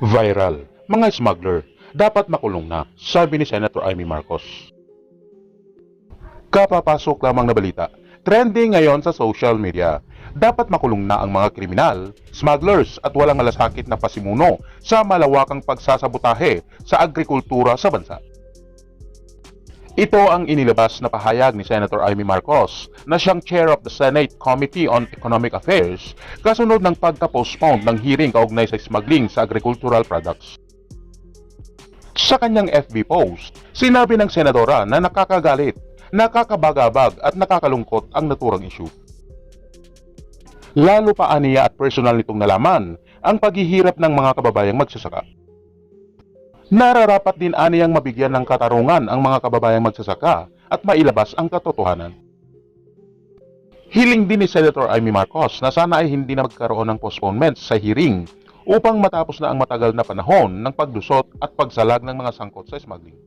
Viral, mga smuggler, dapat makulong na, sabi ni Senator Amy Marcos. Kapapasok lamang na balita, trending ngayon sa social media. Dapat makulong na ang mga kriminal, smugglers at walang malasakit na pasimuno sa malawakang pagsasabotahe sa agrikultura sa bansa. Ito ang inilabas na pahayag ni Senator Amy Marcos na siyang chair of the Senate Committee on Economic Affairs kasunod ng pagka-postpone ng hearing kaugnay sa smuggling sa agricultural products. Sa kanyang FB post, sinabi ng senadora na nakakagalit, nakakabagabag at nakakalungkot ang naturang issue. Lalo pa aniya at personal nitong nalaman ang paghihirap ng mga kababayang magsasaka. Nararapat din aniyang mabigyan ng katarungan ang mga kababayang magsasaka at mailabas ang katotohanan. Hiling din ni Senator Amy Marcos na sana ay hindi na magkaroon ng postponement sa hearing upang matapos na ang matagal na panahon ng paglusot at pagsalag ng mga sangkot sa smuggling.